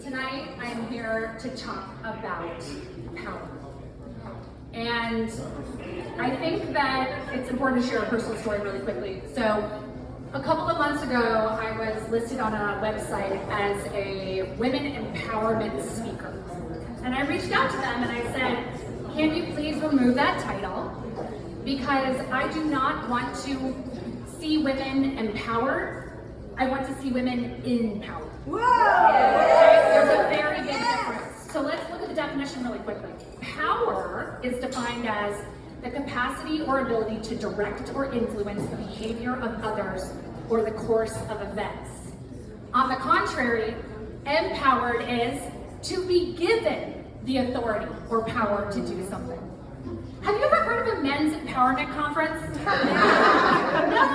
Tonight, I'm here to talk about power. And I think that it's important to share a personal story really quickly. So, a couple of months ago, I was listed on a website as a women empowerment speaker. And I reached out to them and I said, can you please remove that title? Because I do not want to see women empowered. I want to see women in power. Whoa! Okay? There's a very big difference. So let's look at the definition really quickly. Power is defined as the capacity or ability to direct or influence the behavior of others or the course of events. On the contrary, empowered is to be given the authority or power to do something. Have you ever heard of a men's empowerment conference? No,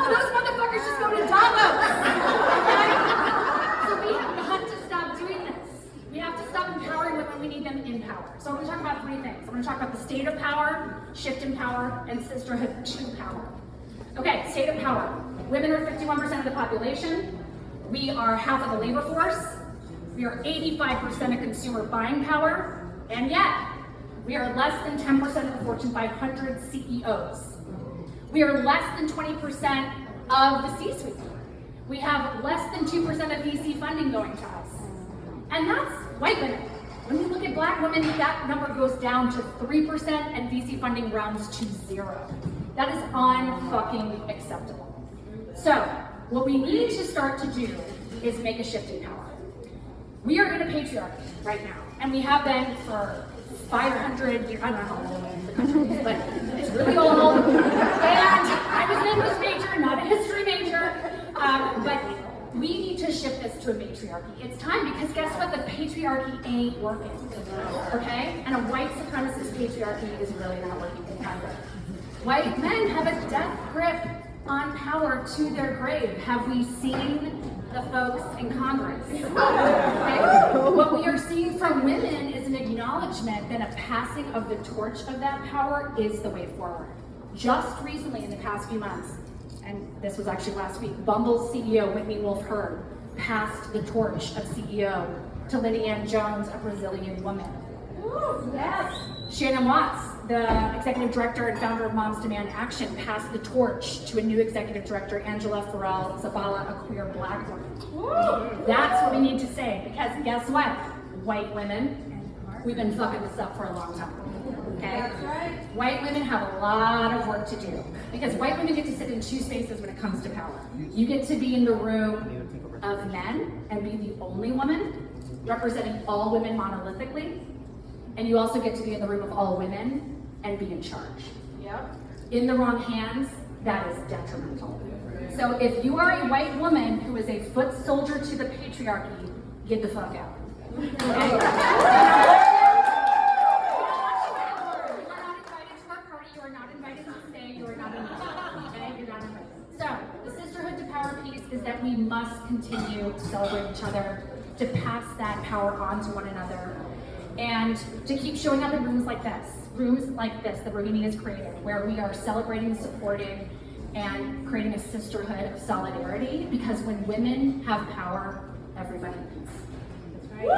those motherfuckers just go to Davos. Okay? So we have got to stop doing this. We have to stop empowering women when we need them in power. So I'm going to talk about three things. I'm going to talk about the state of power, shift in power, and sisterhood to power. Okay, state of power. Women are 51% of the population. We are half of the labor force. We are 85% of consumer buying power. And yet, we are less than 10% of the Fortune 500 CEOs. We are less than 20% of the C-suite. We have less than 2% of VC funding going to us. And that's white women. When we look at black women, that number goes down to 3% and VC funding rounds to 0. That is unfucking acceptable. So, what we need to start to do is make a shift in power. We are in a patriarchy right now, and we have been for 500 years, I don't know how old the country is, but it's really old. And I was an English major, not a history major. But we need to shift this to a matriarchy. It's time, because guess what? The patriarchy ain't working. Okay? And a white supremacist patriarchy is really not working either. White men have a death grip on power to their grave. Have we seen the folks in Congress? Okay. What we are seeing from women is an acknowledgement that a passing of the torch of that power is the way forward. Just recently, in the past few months, and this was actually last week, Bumble's CEO, Whitney Wolfe Herd, passed the torch of CEO to Lily Ann Jones, a Brazilian woman. Ooh, yes. Shannon Watts, the executive director and founder of Moms Demand Action, passed the torch to a new executive director, Angela Farrell Zabala, a queer black woman. Woo! That's what we need to say, because guess what? White women, we've been fucking this up for a long time. Okay? That's right. White women have a lot of work to do, because white women get to sit in two spaces when it comes to power. You get to be in the room of men and be the only woman representing all women monolithically. And you also get to be in the room of all women and be in charge. Yep. In the wrong hands, that is detrimental. So if you are a white woman who is a foot soldier to the patriarchy, get the fuck out. Okay? You are not invited to our party, you are not invited to stay, you are not invited. Okay? You're not invited. So, the sisterhood to power piece is that we must continue to celebrate each other, to pass that power on to one another, and to keep showing up in rooms like this that Rohini has created, where we are celebrating, supporting, and creating a sisterhood of solidarity, because when women have power, everybody wins. That's right.